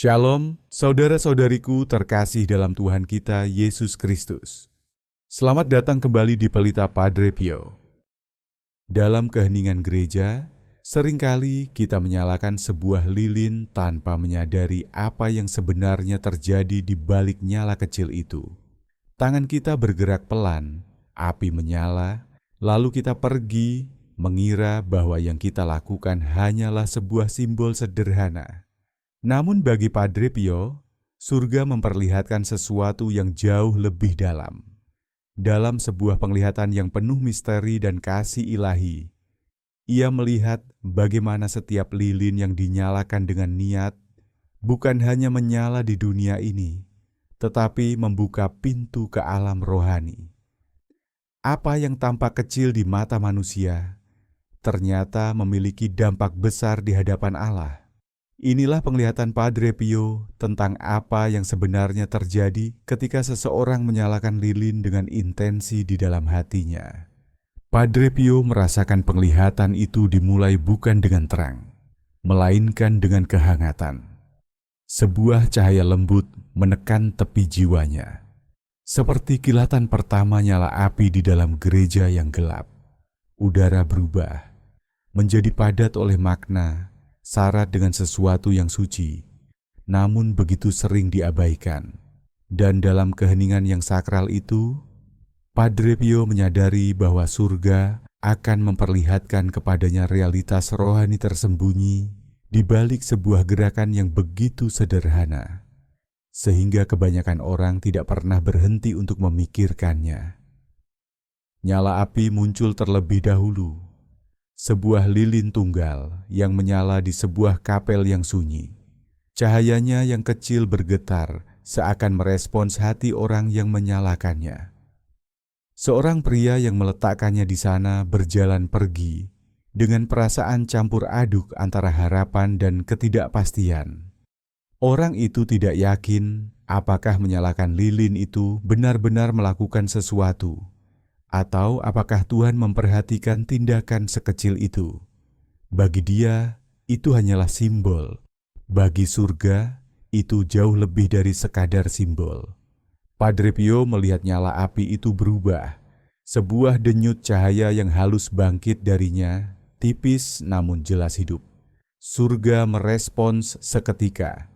Shalom, saudara-saudariku terkasih dalam Tuhan kita Yesus Kristus. Selamat datang kembali di Pelita Padre Pio. Dalam keheningan gereja, seringkali kita menyalakan sebuah lilin tanpa menyadari apa yang sebenarnya terjadi di balik nyala kecil itu. Tangan kita bergerak pelan, api menyala, lalu kita pergi mengira bahwa yang kita lakukan hanyalah sebuah simbol sederhana. Namun bagi Padre Pio, surga memperlihatkan sesuatu yang jauh lebih dalam. Dalam sebuah penglihatan yang penuh misteri dan kasih ilahi, ia melihat bagaimana setiap lilin yang dinyalakan dengan niat bukan hanya menyala di dunia ini, tetapi membuka pintu ke alam rohani. Apa yang tampak kecil di mata manusia, ternyata memiliki dampak besar di hadapan Allah. Inilah penglihatan Padre Pio tentang apa yang sebenarnya terjadi ketika seseorang menyalakan lilin dengan intensi di dalam hatinya. Padre Pio merasakan penglihatan itu dimulai bukan dengan terang, melainkan dengan kehangatan. Sebuah cahaya lembut menekan tepi jiwanya, seperti kilatan pertama nyala api di dalam gereja yang gelap. Udara berubah, menjadi padat oleh makna, syarat dengan sesuatu yang suci, namun begitu sering diabaikan. Dan dalam keheningan yang sakral itu, Padre Pio menyadari bahwa surga akan memperlihatkan kepadanya realitas rohani tersembunyi di balik sebuah gerakan yang begitu sederhana, sehingga kebanyakan orang tidak pernah berhenti untuk memikirkannya. Nyala api muncul terlebih dahulu, sebuah lilin tunggal yang menyala di sebuah kapel yang sunyi. Cahayanya yang kecil bergetar seakan merespons hati orang yang menyalakannya. Seorang pria yang meletakkannya di sana berjalan pergi dengan perasaan campur aduk antara harapan dan ketidakpastian. Orang itu tidak yakin apakah menyalakan lilin itu benar-benar melakukan sesuatu, atau apakah Tuhan memperhatikan tindakan sekecil itu. Bagi dia, itu hanyalah simbol. Bagi surga, itu jauh lebih dari sekadar simbol. Padre Pio melihat nyala api itu berubah. Sebuah denyut cahaya yang halus bangkit darinya, tipis namun jelas hidup. Surga merespons seketika.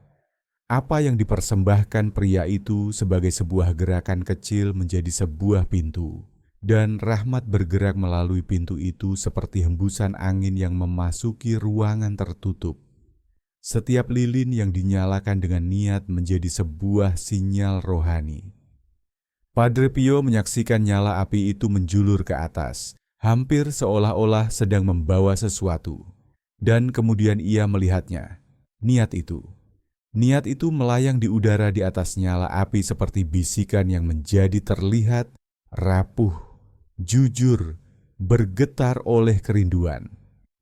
Apa yang dipersembahkan pria itu sebagai sebuah gerakan kecil menjadi sebuah pintu. Dan rahmat bergerak melalui pintu itu seperti hembusan angin yang memasuki ruangan tertutup. Setiap lilin yang dinyalakan dengan niat menjadi sebuah sinyal rohani. Padre Pio menyaksikan nyala api itu menjulur ke atas, hampir seolah-olah sedang membawa sesuatu. Dan kemudian ia melihatnya, niat itu. Niat itu melayang di udara di atas nyala api seperti bisikan yang menjadi terlihat rapuh, jujur, bergetar oleh kerinduan.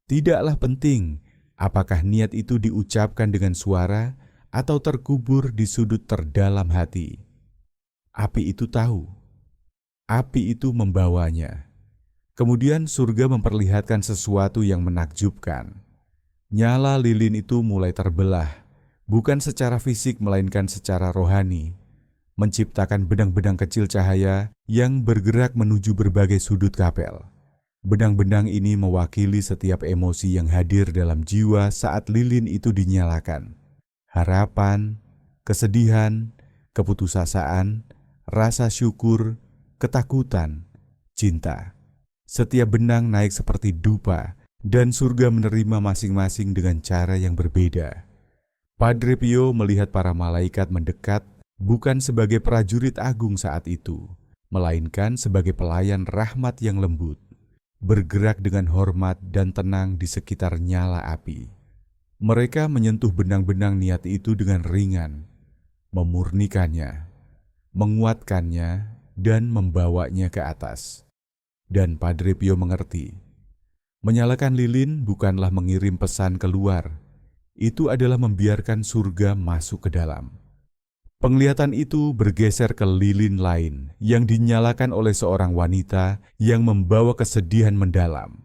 Tidaklah penting apakah niat itu diucapkan dengan suara atau terkubur di sudut terdalam hati. Api itu tahu. Api itu membawanya. Kemudian surga memperlihatkan sesuatu yang menakjubkan. Nyala lilin itu mulai terbelah, bukan secara fisik melainkan secara rohani, menciptakan benang-benang kecil cahaya yang bergerak menuju berbagai sudut kapel. Benang-benang ini mewakili setiap emosi yang hadir dalam jiwa saat lilin itu dinyalakan. Harapan, kesedihan, keputusasaan, rasa syukur, ketakutan, cinta. Setiap benang naik seperti dupa dan surga menerima masing-masing dengan cara yang berbeda. Padre Pio melihat para malaikat mendekat bukan sebagai prajurit agung saat itu, melainkan sebagai pelayan rahmat yang lembut, bergerak dengan hormat dan tenang di sekitar nyala api. Mereka menyentuh benang-benang niat itu dengan ringan, memurnikannya, menguatkannya, dan membawanya ke atas. Dan Padre Pio mengerti, menyalakan lilin bukanlah mengirim pesan keluar, itu adalah membiarkan surga masuk ke dalam. Penglihatan itu bergeser ke lilin lain yang dinyalakan oleh seorang wanita yang membawa kesedihan mendalam.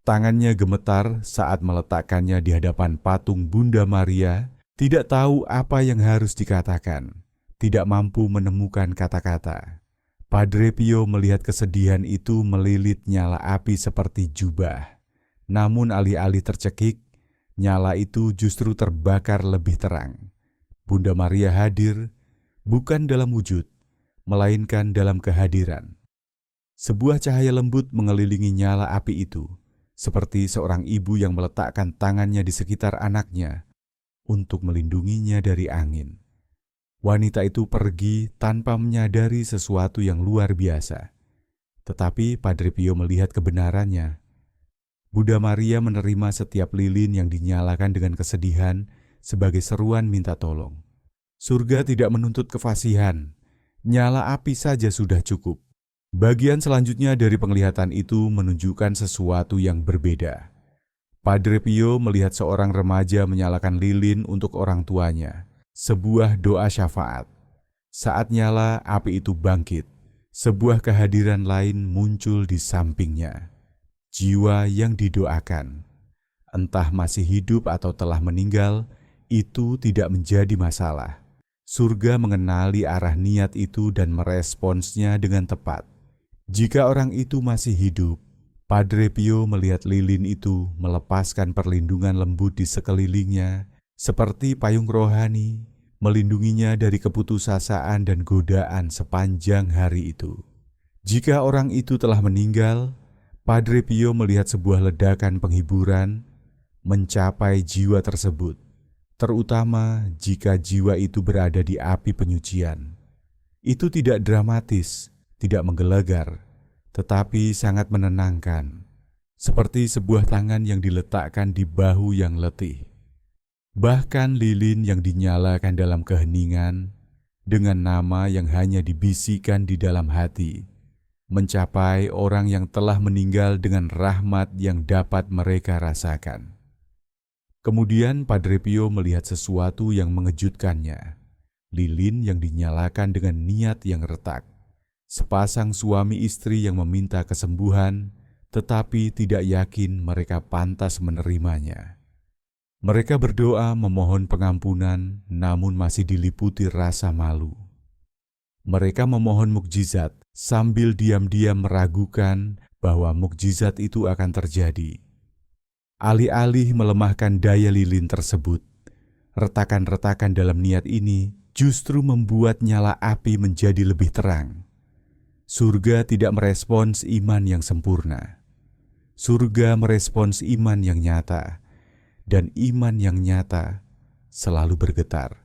Tangannya gemetar saat meletakkannya di hadapan patung Bunda Maria tidak tahu apa yang harus dikatakan, tidak mampu menemukan kata-kata. Padre Pio melihat kesedihan itu melilit nyala api seperti jubah. Namun alih-alih tercekik, nyala itu justru terbakar lebih terang. Bunda Maria hadir, bukan dalam wujud, melainkan dalam kehadiran. Sebuah cahaya lembut mengelilingi nyala api itu, seperti seorang ibu yang meletakkan tangannya di sekitar anaknya untuk melindunginya dari angin. Wanita itu pergi tanpa menyadari sesuatu yang luar biasa. Tetapi Padre Pio melihat kebenarannya. Bunda Maria menerima setiap lilin yang dinyalakan dengan kesedihan sebagai seruan minta tolong. Surga tidak menuntut kefasihan, nyala api saja sudah cukup. Bagian selanjutnya dari penglihatan itu menunjukkan sesuatu yang berbeda. Padre Pio melihat seorang remaja menyalakan lilin untuk orang tuanya. Sebuah doa syafaat. Saat nyala, api itu bangkit. Sebuah kehadiran lain muncul di sampingnya. Jiwa yang didoakan. Entah masih hidup atau telah meninggal, itu tidak menjadi masalah. Surga mengenali arah niat itu dan meresponsnya dengan tepat. Jika orang itu masih hidup, Padre Pio melihat lilin itu melepaskan perlindungan lembut di sekelilingnya, seperti payung rohani, melindunginya dari keputusasaan dan godaan sepanjang hari itu. Jika orang itu telah meninggal, Padre Pio melihat sebuah ledakan penghiburan mencapai jiwa tersebut, terutama jika jiwa itu berada di api penyucian. Itu tidak dramatis, tidak menggelegar, tetapi sangat menenangkan, seperti sebuah tangan yang diletakkan di bahu yang letih. Bahkan lilin yang dinyalakan dalam keheningan, dengan nama yang hanya dibisikkan di dalam hati, mencapai orang yang telah meninggal dengan rahmat yang dapat mereka rasakan. Kemudian Padre Pio melihat sesuatu yang mengejutkannya. Lilin yang dinyalakan dengan niat yang retak. Sepasang suami istri yang meminta kesembuhan, tetapi tidak yakin mereka pantas menerimanya. Mereka berdoa memohon pengampunan, namun masih diliputi rasa malu. Mereka memohon mukjizat sambil diam-diam meragukan bahwa mukjizat itu akan terjadi. Alih-alih melemahkan daya lilin tersebut, retakan-retakan dalam niat ini justru membuat nyala api menjadi lebih terang. Surga tidak merespons iman yang sempurna. Surga merespons iman yang nyata. Dan iman yang nyata selalu bergetar.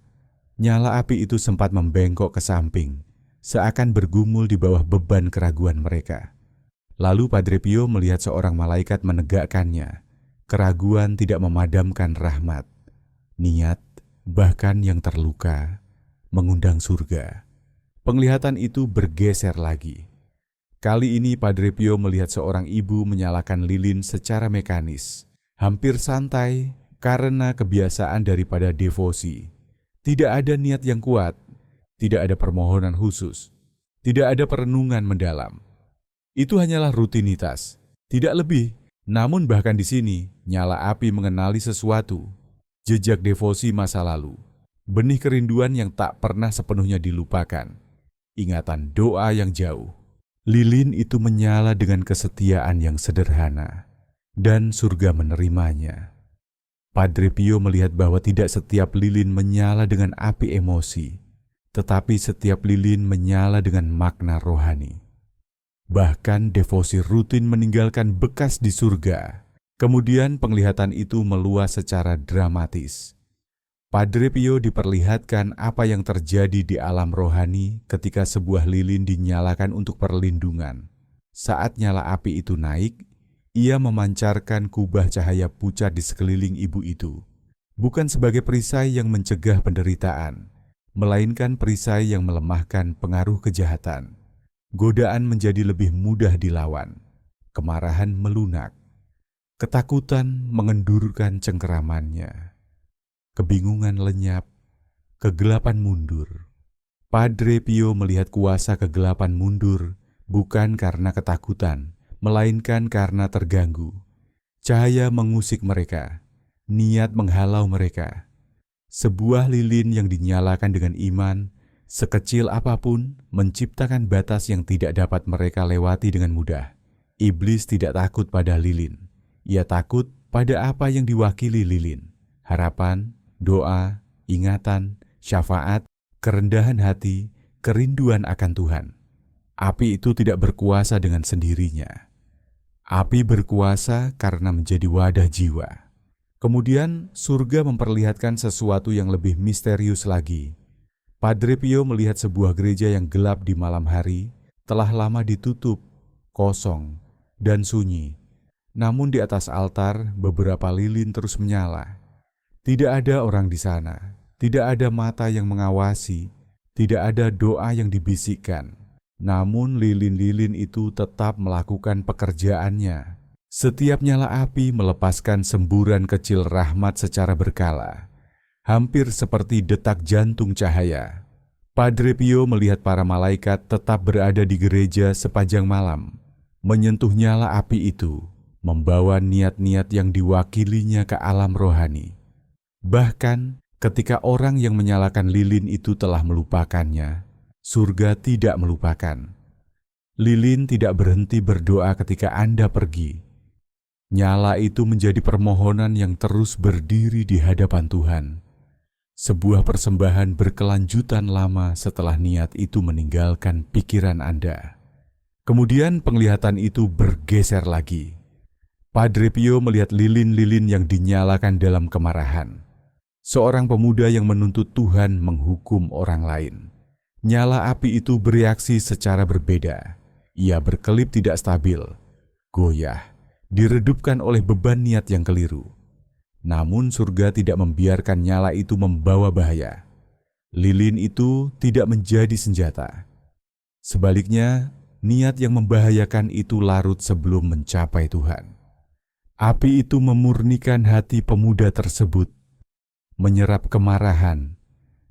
Nyala api itu sempat membengkok ke samping, seakan bergumul di bawah beban keraguan mereka. Lalu Padre Pio melihat seorang malaikat menegakkannya. Keraguan tidak memadamkan rahmat. Niat, bahkan yang terluka, mengundang surga. Penglihatan itu bergeser lagi. Kali ini Padre Pio melihat seorang ibu menyalakan lilin secara mekanis. Hampir santai karena kebiasaan daripada devosi. Tidak ada niat yang kuat, tidak ada permohonan khusus, tidak ada perenungan mendalam. Itu hanyalah rutinitas, tidak lebih. Namun bahkan di sini, nyala api mengenali sesuatu, jejak devosi masa lalu, benih kerinduan yang tak pernah sepenuhnya dilupakan, ingatan doa yang jauh. Lilin itu menyala dengan kesetiaan yang sederhana. Dan surga menerimanya. Padre Pio melihat bahwa tidak setiap lilin menyala dengan api emosi, tetapi setiap lilin menyala dengan makna rohani. Bahkan devosi rutin meninggalkan bekas di surga. Kemudian penglihatan itu meluas secara dramatis. Padre Pio diperlihatkan apa yang terjadi di alam rohani ketika sebuah lilin dinyalakan untuk perlindungan. Saat nyala api itu naik, ia memancarkan kubah cahaya pucat di sekeliling ibu itu, bukan sebagai perisai yang mencegah penderitaan, melainkan perisai yang melemahkan pengaruh kejahatan. Godaan menjadi lebih mudah dilawan, kemarahan melunak, ketakutan mengendurkan cengkeramannya, kebingungan lenyap, kegelapan mundur. Padre Pio melihat kuasa kegelapan mundur bukan karena ketakutan, melainkan karena terganggu. Cahaya mengusik mereka, niat menghalau mereka. Sebuah lilin yang dinyalakan dengan iman, sekecil apapun, menciptakan batas yang tidak dapat mereka lewati dengan mudah. Iblis tidak takut pada lilin. Ia takut pada apa yang diwakili lilin. Harapan, doa, ingatan, syafaat, kerendahan hati, kerinduan akan Tuhan. Api itu tidak berkuasa dengan sendirinya. Api berkuasa karena menjadi wadah jiwa. Kemudian surga memperlihatkan sesuatu yang lebih misterius lagi. Padre Pio melihat sebuah gereja yang gelap di malam hari, telah lama ditutup, kosong, dan sunyi. Namun di atas altar beberapa lilin terus menyala. Tidak ada orang di sana, tidak ada mata yang mengawasi, tidak ada doa yang dibisikkan. Namun lilin-lilin itu tetap melakukan pekerjaannya. Setiap nyala api melepaskan semburan kecil rahmat secara berkala, hampir seperti detak jantung cahaya. Padre Pio melihat para malaikat tetap berada di gereja sepanjang malam, menyentuh nyala api itu, membawa niat-niat yang diwakilinya ke alam rohani. Bahkan ketika orang yang menyalakan lilin itu telah melupakannya, surga tidak melupakan. Lilin tidak berhenti berdoa ketika Anda pergi. Nyala itu menjadi permohonan yang terus berdiri di hadapan Tuhan. Sebuah persembahan berkelanjutan lama setelah niat itu meninggalkan pikiran Anda. Kemudian penglihatan itu bergeser lagi. Padre Pio melihat lilin-lilin yang dinyalakan dalam kemarahan. Seorang pemuda yang menuntut Tuhan menghukum orang lain. Nyala api itu bereaksi secara berbeda. Ia berkelip tidak stabil, goyah, diredupkan oleh beban niat yang keliru. Namun surga tidak membiarkan nyala itu membawa bahaya. Lilin itu tidak menjadi senjata. Sebaliknya, niat yang membahayakan itu larut sebelum mencapai Tuhan. Api itu memurnikan hati pemuda tersebut, menyerap kemarahan,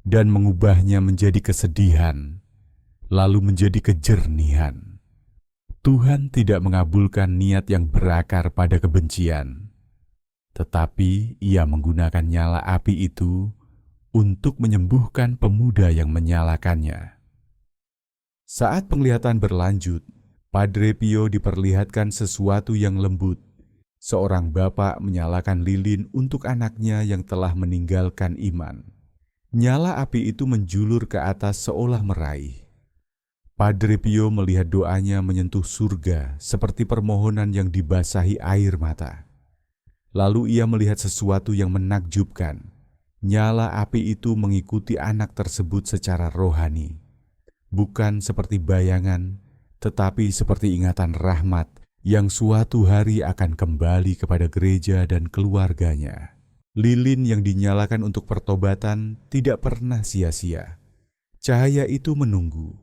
dan mengubahnya menjadi kesedihan, lalu menjadi kejernihan. Tuhan tidak mengabulkan niat yang berakar pada kebencian, tetapi Ia menggunakan nyala api itu untuk menyembuhkan pemuda yang menyalakannya. Saat penglihatan berlanjut, Padre Pio diperlihatkan sesuatu yang lembut. Seorang bapak menyalakan lilin untuk anaknya yang telah meninggalkan iman. Nyala api itu menjulur ke atas seolah meraih. Padre Pio melihat doanya menyentuh surga seperti permohonan yang dibasahi air mata. Lalu ia melihat sesuatu yang menakjubkan. Nyala api itu mengikuti anak tersebut secara rohani. Bukan seperti bayangan, tetapi seperti ingatan rahmat yang suatu hari akan kembali kepada gereja dan keluarganya. Lilin yang dinyalakan untuk pertobatan tidak pernah sia-sia. Cahaya itu menunggu.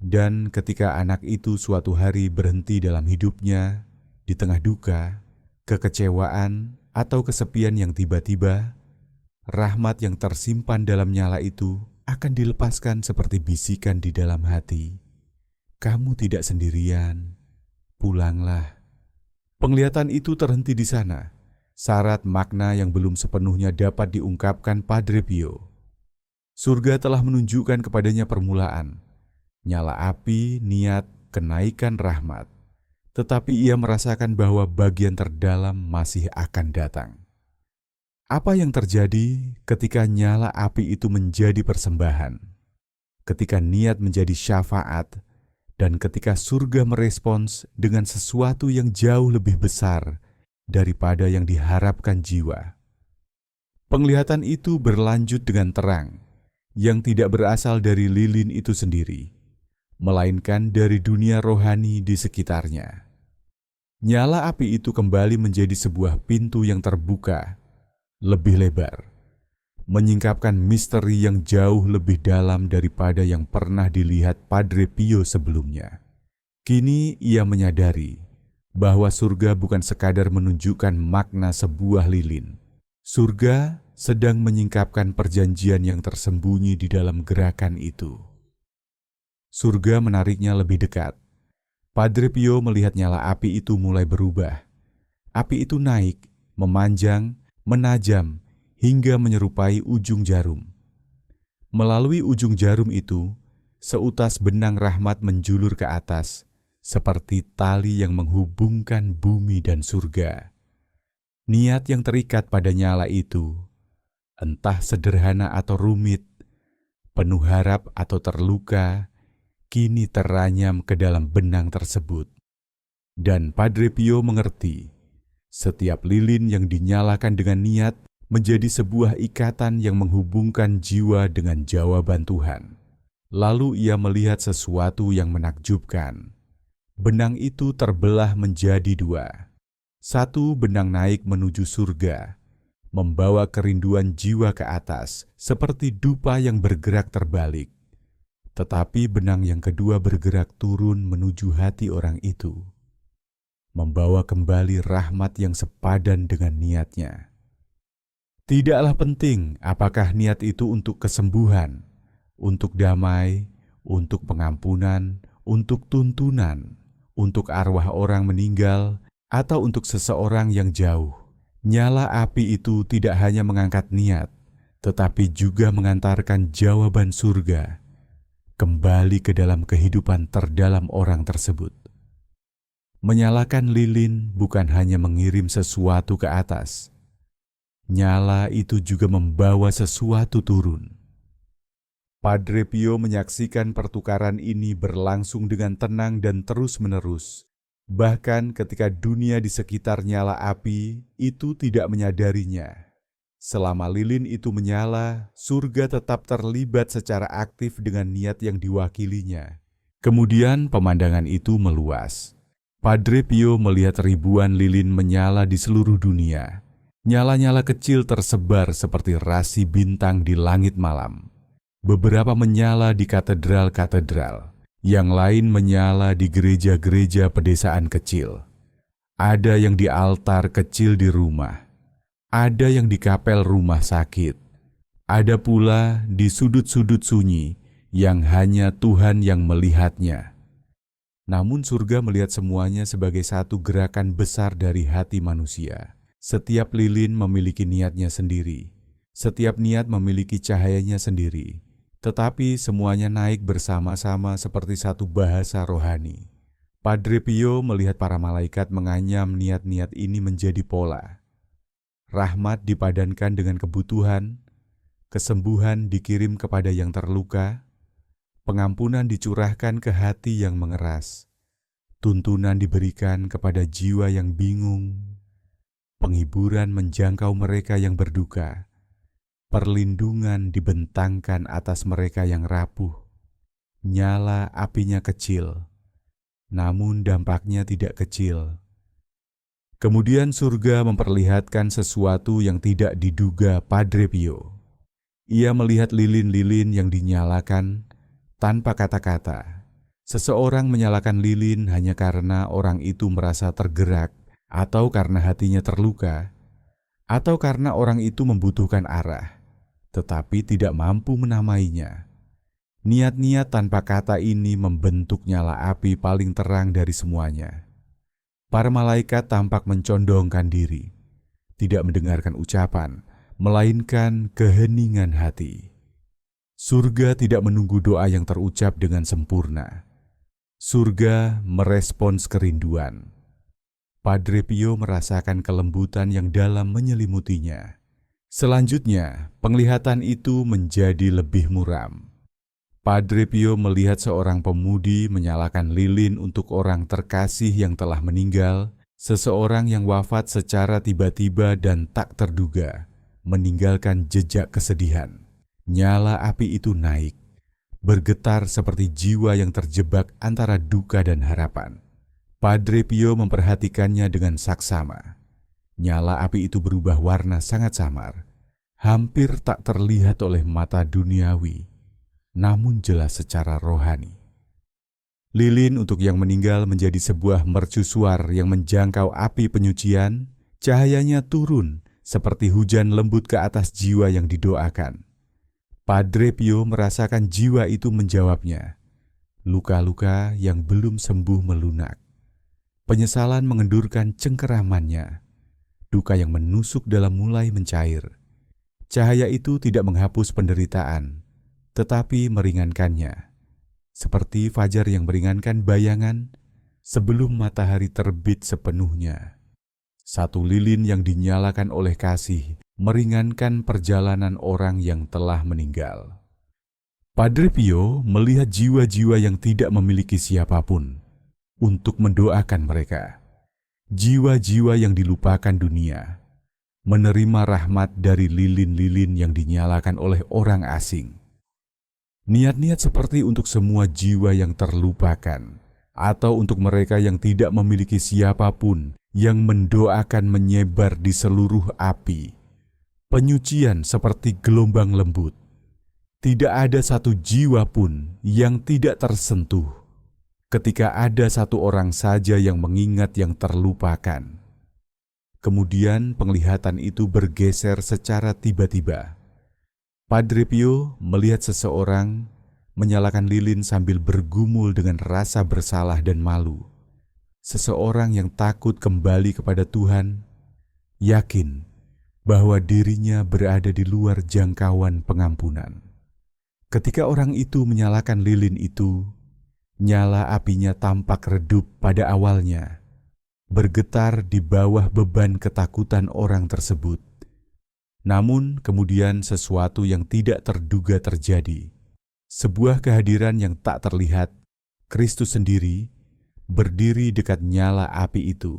Dan ketika anak itu suatu hari berhenti dalam hidupnya, di tengah duka, kekecewaan, atau kesepian yang tiba-tiba, rahmat yang tersimpan dalam nyala itu akan dilepaskan seperti bisikan di dalam hati. Kamu tidak sendirian, pulanglah. Penglihatan itu terhenti di sana, syarat makna yang belum sepenuhnya dapat diungkapkan Padre Pio. Surga telah menunjukkan kepadanya permulaan, nyala api, niat, kenaikan rahmat. Tetapi ia merasakan bahwa bagian terdalam masih akan datang. Apa yang terjadi ketika nyala api itu menjadi persembahan? Ketika niat menjadi syafaat, dan ketika surga merespons dengan sesuatu yang jauh lebih besar daripada yang diharapkan jiwa. Penglihatan itu berlanjut dengan terang, yang tidak berasal dari lilin itu sendiri, melainkan dari dunia rohani di sekitarnya. Nyala api itu kembali menjadi sebuah pintu yang terbuka, lebih lebar, menyingkapkan misteri yang jauh lebih dalam daripada yang pernah dilihat Padre Pio sebelumnya. Kini ia menyadari bahwa surga bukan sekadar menunjukkan makna sebuah lilin. Surga sedang menyingkapkan perjanjian yang tersembunyi di dalam gerakan itu. Surga menariknya lebih dekat. Padre Pio melihat nyala api itu mulai berubah. Api itu naik, memanjang, menajam, hingga menyerupai ujung jarum. Melalui ujung jarum itu, seutas benang rahmat menjulur ke atas, seperti tali yang menghubungkan bumi dan surga. Niat yang terikat pada nyala itu, entah sederhana atau rumit, penuh harap atau terluka, kini teranyam ke dalam benang tersebut. Dan Padre Pio mengerti, setiap lilin yang dinyalakan dengan niat menjadi sebuah ikatan yang menghubungkan jiwa dengan jawaban Tuhan. Lalu ia melihat sesuatu yang menakjubkan. Benang itu terbelah menjadi dua. Satu benang naik menuju surga, membawa kerinduan jiwa ke atas, seperti dupa yang bergerak terbalik. Tetapi benang yang kedua bergerak turun menuju hati orang itu, membawa kembali rahmat yang sepadan dengan niatnya. Tidaklah penting apakah niat itu untuk kesembuhan, untuk damai, untuk pengampunan, untuk tuntunan, untuk arwah orang meninggal, atau untuk seseorang yang jauh. Nyala api itu tidak hanya mengangkat niat, tetapi juga mengantarkan jawaban surga kembali ke dalam kehidupan terdalam orang tersebut. Menyalakan lilin bukan hanya mengirim sesuatu ke atas. Nyala itu juga membawa sesuatu turun. Padre Pio menyaksikan pertukaran ini berlangsung dengan tenang dan terus-menerus. Bahkan ketika dunia di sekitar nyala api itu tidak menyadarinya. Selama lilin itu menyala, surga tetap terlibat secara aktif dengan niat yang diwakilinya. Kemudian pemandangan itu meluas. Padre Pio melihat ribuan lilin menyala di seluruh dunia. Nyala-nyala kecil tersebar seperti rasi bintang di langit malam. Beberapa menyala di katedral-katedral, yang lain menyala di gereja-gereja pedesaan kecil. Ada yang di altar kecil di rumah, ada yang di kapel rumah sakit, ada pula di sudut-sudut sunyi yang hanya Tuhan yang melihatnya. Namun surga melihat semuanya sebagai satu gerakan besar dari hati manusia. Setiap lilin memiliki niatnya sendiri, setiap niat memiliki cahayanya sendiri. Tetapi semuanya naik bersama-sama seperti satu bahasa rohani. Padre Pio melihat para malaikat menganyam niat-niat ini menjadi pola. Rahmat dipadankan dengan kebutuhan, kesembuhan dikirim kepada yang terluka, pengampunan dicurahkan ke hati yang mengeras, tuntunan diberikan kepada jiwa yang bingung, penghiburan menjangkau mereka yang berduka, perlindungan dibentangkan atas mereka yang rapuh. Nyala apinya kecil, namun dampaknya tidak kecil. Kemudian surga memperlihatkan sesuatu yang tidak diduga Padre Pio. Ia melihat lilin-lilin yang dinyalakan tanpa kata-kata. Seseorang menyalakan lilin hanya karena orang itu merasa tergerak, atau karena hatinya terluka, atau karena orang itu membutuhkan arah, tetapi tidak mampu menamainya. Niat-niat tanpa kata ini membentuk nyala api paling terang dari semuanya. Para malaikat tampak mencondongkan diri, tidak mendengarkan ucapan, melainkan keheningan hati. Surga tidak menunggu doa yang terucap dengan sempurna. Surga merespons kerinduan. Padre Pio merasakan kelembutan yang dalam menyelimutinya. Selanjutnya, penglihatan itu menjadi lebih muram. Padre Pio melihat seorang pemudi menyalakan lilin untuk orang terkasih yang telah meninggal, seseorang yang wafat secara tiba-tiba dan tak terduga, meninggalkan jejak kesedihan. Nyala api itu naik, bergetar seperti jiwa yang terjebak antara duka dan harapan. Padre Pio memperhatikannya dengan saksama. Nyala api itu berubah warna sangat samar, hampir tak terlihat oleh mata duniawi, namun jelas secara rohani. Lilin untuk yang meninggal menjadi sebuah mercusuar yang menjangkau api penyucian. Cahayanya turun seperti hujan lembut ke atas jiwa yang didoakan. Padre Pio merasakan jiwa itu menjawabnya. Luka-luka yang belum sembuh melunak. Penyesalan mengendurkan cengkeramannya. Duka yang menusuk dalam mulai mencair. Cahaya itu tidak menghapus penderitaan, tetapi meringankannya, seperti fajar yang meringankan bayangan sebelum matahari terbit sepenuhnya. Satu lilin yang dinyalakan oleh kasih meringankan perjalanan orang yang telah meninggal. Padre Pio melihat jiwa-jiwa yang tidak memiliki siapapun untuk mendoakan mereka. Jiwa-jiwa yang dilupakan dunia, menerima rahmat dari lilin-lilin yang dinyalakan oleh orang asing. Niat-niat seperti untuk semua jiwa yang terlupakan, atau untuk mereka yang tidak memiliki siapapun yang mendoakan menyebar di seluruh api. Penyucian seperti gelombang lembut. Tidak ada satu jiwa pun yang tidak tersentuh ketika ada satu orang saja yang mengingat yang terlupakan. Kemudian penglihatan itu bergeser secara tiba-tiba. Padre Pio melihat seseorang menyalakan lilin sambil bergumul dengan rasa bersalah dan malu. Seseorang yang takut kembali kepada Tuhan, yakin bahwa dirinya berada di luar jangkauan pengampunan. Ketika orang itu menyalakan lilin itu, nyala apinya tampak redup pada awalnya, bergetar di bawah beban ketakutan orang tersebut. Namun kemudian sesuatu yang tidak terduga terjadi. Sebuah kehadiran yang tak terlihat, Kristus sendiri, berdiri dekat nyala api itu.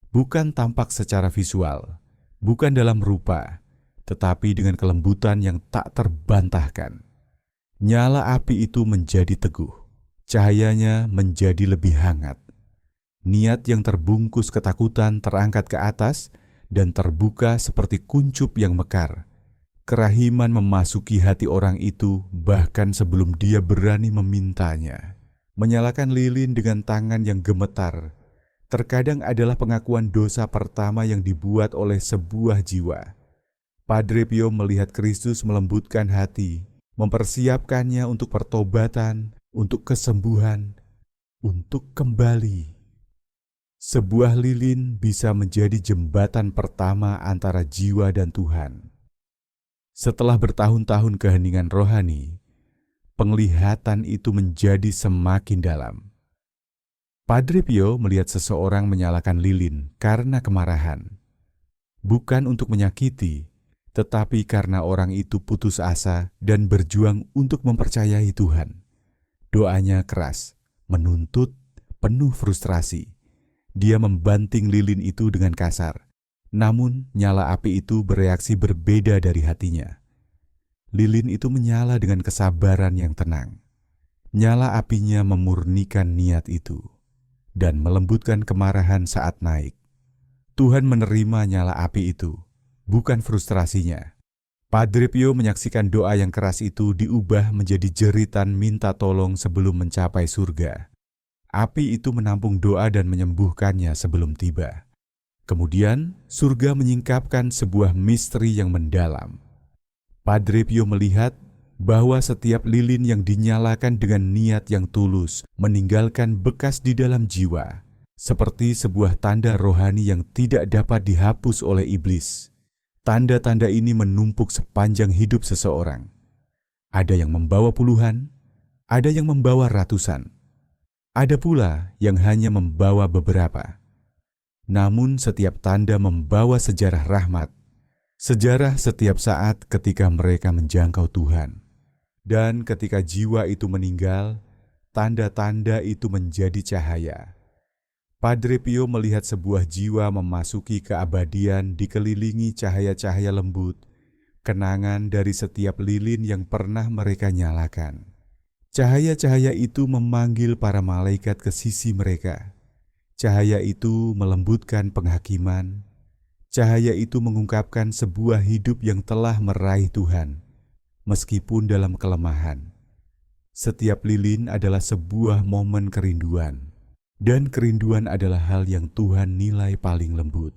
Bukan tampak secara visual, bukan dalam rupa, tetapi dengan kelembutan yang tak terbantahkan. Nyala api itu menjadi teguh, cahayanya menjadi lebih hangat. Niat yang terbungkus ketakutan terangkat ke atas dan terbuka seperti kuncup yang mekar. Kerahiman memasuki hati orang itu bahkan sebelum dia berani memintanya. Menyalakan lilin dengan tangan yang gemetar terkadang adalah pengakuan dosa pertama yang dibuat oleh sebuah jiwa. Padre Pio melihat Kristus melembutkan hati, mempersiapkannya untuk pertobatan, untuk kesembuhan, untuk kembali. Sebuah lilin bisa menjadi jembatan pertama antara jiwa dan Tuhan. Setelah bertahun-tahun keheningan rohani, penglihatan itu menjadi semakin dalam. Padre Pio melihat seseorang menyalakan lilin karena kemarahan. Bukan untuk menyakiti, tetapi karena orang itu putus asa dan berjuang untuk mempercayai Tuhan. Doanya keras, menuntut, penuh frustrasi. Dia membanting lilin itu dengan kasar, namun nyala api itu bereaksi berbeda dari hatinya. Lilin itu menyala dengan kesabaran yang tenang. Nyala apinya memurnikan niat itu dan melembutkan kemarahan saat naik. Tuhan menerima nyala api itu, bukan frustrasinya. Padre Pio menyaksikan doa yang keras itu diubah menjadi jeritan minta tolong sebelum mencapai surga. Api itu menampung doa dan menyembuhkannya sebelum tiba. Kemudian, surga menyingkapkan sebuah misteri yang mendalam. Padre Pio melihat bahwa setiap lilin yang dinyalakan dengan niat yang tulus meninggalkan bekas di dalam jiwa, seperti sebuah tanda rohani yang tidak dapat dihapus oleh iblis. Tanda-tanda ini menumpuk sepanjang hidup seseorang. Ada yang membawa puluhan, ada yang membawa ratusan. Ada pula yang hanya membawa beberapa. Namun setiap tanda membawa sejarah rahmat, sejarah setiap saat ketika mereka menjangkau Tuhan. Dan ketika jiwa itu meninggal, tanda-tanda itu menjadi cahaya. Padre Pio melihat sebuah jiwa memasuki keabadian dikelilingi cahaya-cahaya lembut, kenangan dari setiap lilin yang pernah mereka nyalakan. Cahaya-cahaya itu memanggil para malaikat ke sisi mereka. Cahaya itu melembutkan penghakiman. Cahaya itu mengungkapkan sebuah hidup yang telah meraih Tuhan, meskipun dalam kelemahan. Setiap lilin adalah sebuah momen kerinduan, dan kerinduan adalah hal yang Tuhan nilai paling lembut.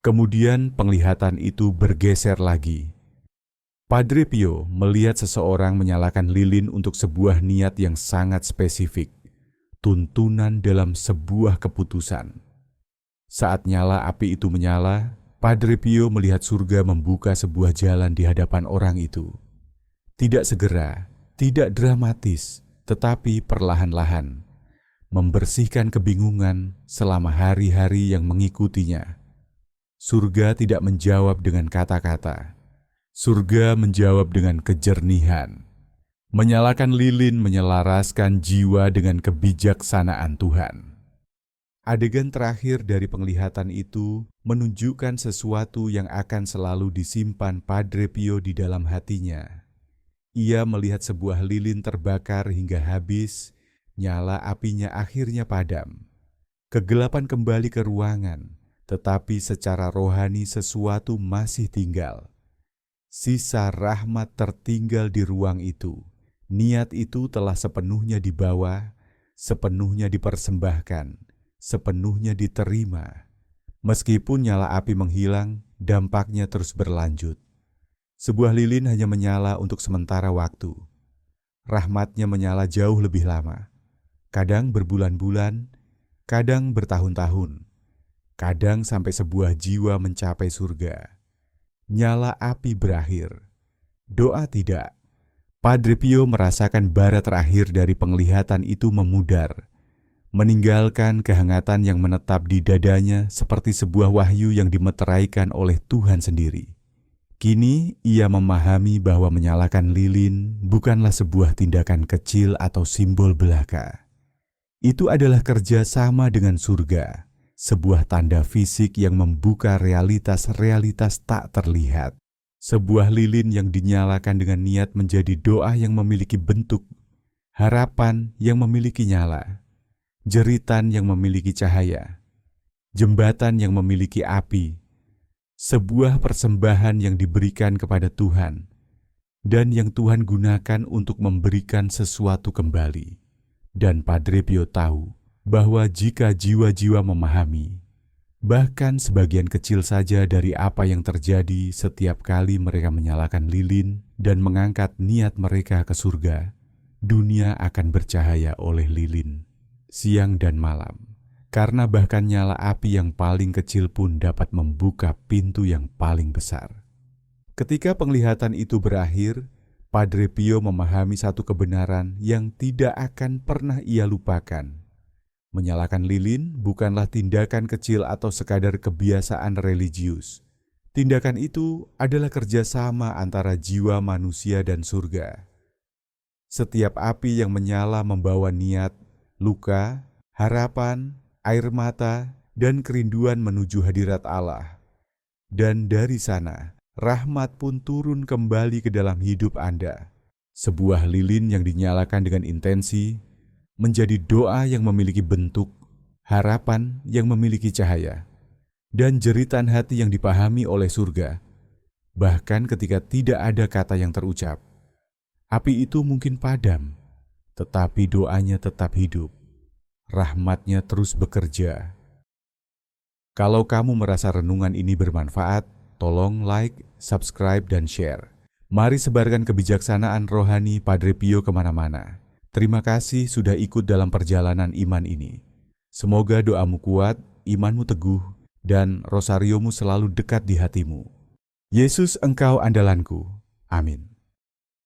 Kemudian penglihatan itu bergeser lagi. Padre Pio melihat seseorang menyalakan lilin untuk sebuah niat yang sangat spesifik, tuntunan dalam sebuah keputusan. Saat nyala api itu menyala, Padre Pio melihat surga membuka sebuah jalan di hadapan orang itu. Tidak segera, tidak dramatis, tetapi perlahan-lahan, membersihkan kebingungan selama hari-hari yang mengikutinya. Surga tidak menjawab dengan kata-kata. Surga menjawab dengan kejernihan. Menyalakan lilin menyelaraskan jiwa dengan kebijaksanaan Tuhan. Adegan terakhir dari penglihatan itu menunjukkan sesuatu yang akan selalu disimpan Padre Pio di dalam hatinya. Ia melihat sebuah lilin terbakar hingga habis, nyala apinya akhirnya padam. Kegelapan kembali ke ruangan, tetapi secara rohani sesuatu masih tinggal. Sisa rahmat tertinggal di ruang itu. Niat itu telah sepenuhnya dibawa, sepenuhnya dipersembahkan, sepenuhnya diterima. Meskipun nyala api menghilang, dampaknya terus berlanjut. Sebuah lilin hanya menyala untuk sementara waktu. Rahmatnya menyala jauh lebih lama. Kadang berbulan-bulan, kadang bertahun-tahun, kadang sampai sebuah jiwa mencapai surga. Nyala api berakhir. Doa tidak. Padre Pio merasakan bara terakhir dari penglihatan itu memudar, meninggalkan kehangatan yang menetap di dadanya seperti sebuah wahyu yang dimeteraikan oleh Tuhan sendiri. Kini ia memahami bahwa menyalakan lilin bukanlah sebuah tindakan kecil atau simbol belaka. Itu adalah kerja sama dengan surga, sebuah tanda fisik yang membuka realitas-realitas tak terlihat. Sebuah lilin yang dinyalakan dengan niat menjadi doa yang memiliki bentuk, harapan yang memiliki nyala, jeritan yang memiliki cahaya, jembatan yang memiliki api, sebuah persembahan yang diberikan kepada Tuhan, dan yang Tuhan gunakan untuk memberikan sesuatu kembali. Dan Padre Pio tahu bahwa jika jiwa-jiwa memahami, bahkan sebagian kecil saja dari apa yang terjadi setiap kali mereka menyalakan lilin dan mengangkat niat mereka ke surga, dunia akan bercahaya oleh lilin, siang dan malam. Karena bahkan nyala api yang paling kecil pun dapat membuka pintu yang paling besar. Ketika penglihatan itu berakhir, Padre Pio memahami satu kebenaran yang tidak akan pernah ia lupakan. Menyalakan lilin bukanlah tindakan kecil atau sekadar kebiasaan religius. Tindakan itu adalah kerjasama antara jiwa manusia dan surga. Setiap api yang menyala membawa niat, luka, harapan, air mata, dan kerinduan menuju hadirat Allah. Dan dari sana, rahmat pun turun kembali ke dalam hidup Anda. Sebuah lilin yang dinyalakan dengan intensi, menjadi doa yang memiliki bentuk, harapan yang memiliki cahaya, dan jeritan hati yang dipahami oleh surga. Bahkan ketika tidak ada kata yang terucap, api itu mungkin padam, tetapi doanya tetap hidup. Rahmatnya terus bekerja. Kalau kamu merasa renungan ini bermanfaat, tolong like, subscribe, dan share. Mari sebarkan kebijaksanaan rohani Padre Pio kemana-mana. Terima kasih sudah ikut dalam perjalanan iman ini. Semoga doamu kuat, imanmu teguh, dan rosariomu selalu dekat di hatimu. Yesus engkau andalanku. Amin.